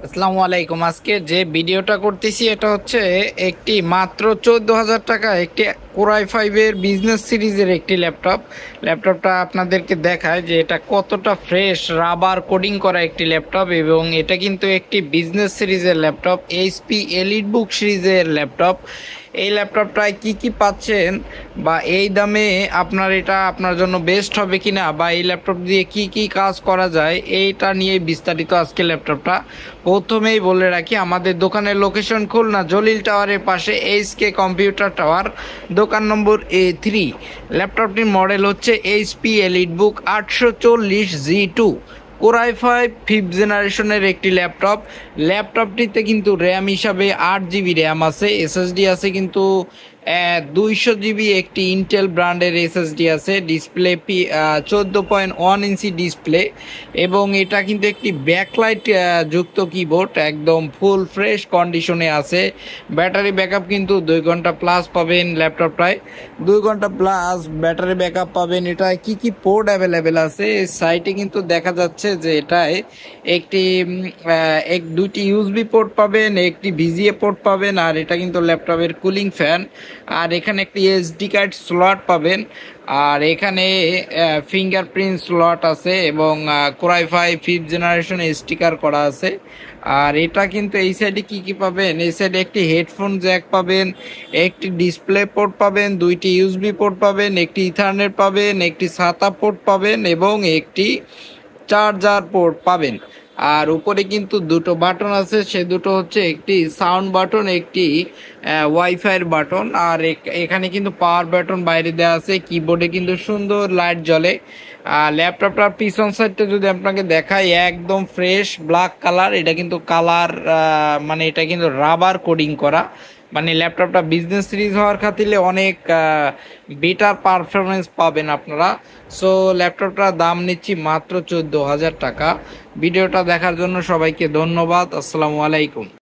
আসসালামু আলাইকুম। আজকে যে ভিডিওটা করতেছি এটা হচ্ছে একটি মাত্র 14,000 টাকা একটি কোরাই ফাইভের বিজনেস সিরিজের একটি ল্যাপটপটা আপনাদেরকে দেখায় যে এটা কতটা ফ্রেশ রাবার কোডিং করা একটি ল্যাপটপ, এবং এটা কিন্তু একটি বিজনেস সিরিজের ল্যাপটপ, এইচপি এলিট বুক সিরিজের ল্যাপটপ। এই ল্যাপটপটায় কি কি পাচ্ছেন বা এই দামে এটা আপনার জন্য বেস্ট হবে কিনা, বা এই ল্যাপটপ দিয়ে কি কি কাজ করা যায় এইটা নিয়ে বিস্তারিত আজকে ল্যাপটপটা। প্রথমেই বলে রাখি, আমাদের দোকানের লোকেশন খুলনা জলিল টাওয়ারের পাশে এইচকে কম্পিউটার টাওয়ার, দোকান নম্বর A3। ল্যাপটপটির মডেল হচ্ছে এইচপি এলিট বুক 840G2, কোরাই ফাইভ ফিফথ জেনারেশনের একটি ল্যাপটপটিতে কিন্তু র্যাম হিসাবে 8 GB র্যাম আছে, এসএসডি আছে কিন্তু 200 GB একটি ইন্টেল ব্র্যান্ডের এসএসডি আছে। ডিসপ্লে 14.1 ইঞ্চি ডিসপ্লে, এবং এটা কিন্তু একটি ব্যাকলাইট যুক্ত কিবোর্ড, একদম ফুল ফ্রেশ কন্ডিশনে আছে। ব্যাটারি ব্যাকআপ কিন্তু 2 ঘন্টা প্লাস পাবেন ল্যাপটপটায়, 2 ঘন্টা প্লাস ব্যাটারি ব্যাকআপ পাবেন। এটায় কি কি পোর্ট অ্যাভেলেবেল আছে সাইটে কিন্তু দেখা যাচ্ছে যে এটায় দুইটি ইউএসবি পোর্ট পাবেন, একটি ভিজিএ পোর্ট পাবেন, আর এটা কিন্তু ল্যাপটপের কুলিং ফ্যান। আর এখানে একটি এসডি কার্ড স্লট পাবেন, আর এখানে ফিঙ্গারপ্রিন্ট স্লট আছে, এবং core i five fifth generation sticker করা আছে। আর এটা কিন্তু এই সাইডে কি কি পাবেন, এই সাইডে একটি হেডফোন জ্যাক পাবেন, একটি ডিসপ্লে পোর্ট পাবেন, দুইটি ইউএসবি পোর্ট পাবেন, একটি ইথারনেট পাবেন, একটি সাতা পোর্ট পাবেন, এবং একটি চার্জার পোর্ট পাবেন। আর উপরে কিন্তু দুটো বাটন আছে, সে দুটো হচ্ছে একটি সাউন্ড বাটন, একটি ওয়াইফাইয়ের বাটন। আর এখানে কিন্তু পাওয়ার বাটন বাইরে দেওয়া আছে। কিবোর্ডে কিন্তু সুন্দর লাইট জ্বলে। ল্যাপটপটার পিছন সাইডটা যদি আপনাকে দেখাই, একদম ফ্রেশ ব্ল্যাক কালার। এটা কিন্তু এটা কিন্তু রাবার কোডিং করা, মানে ল্যাপটপটা বিজনেস সিরিজ হওয়ার খাতিরে অনেক বেটার পারফরমেন্স পাবেন আপনারা। সো ল্যাপটপটার দাম নিচ্ছি মাত্র 14,000 টাকা। ভিডিওটা দেখার জন্য সবাইকে ধন্যবাদ। আসসালামু আলাইকুম।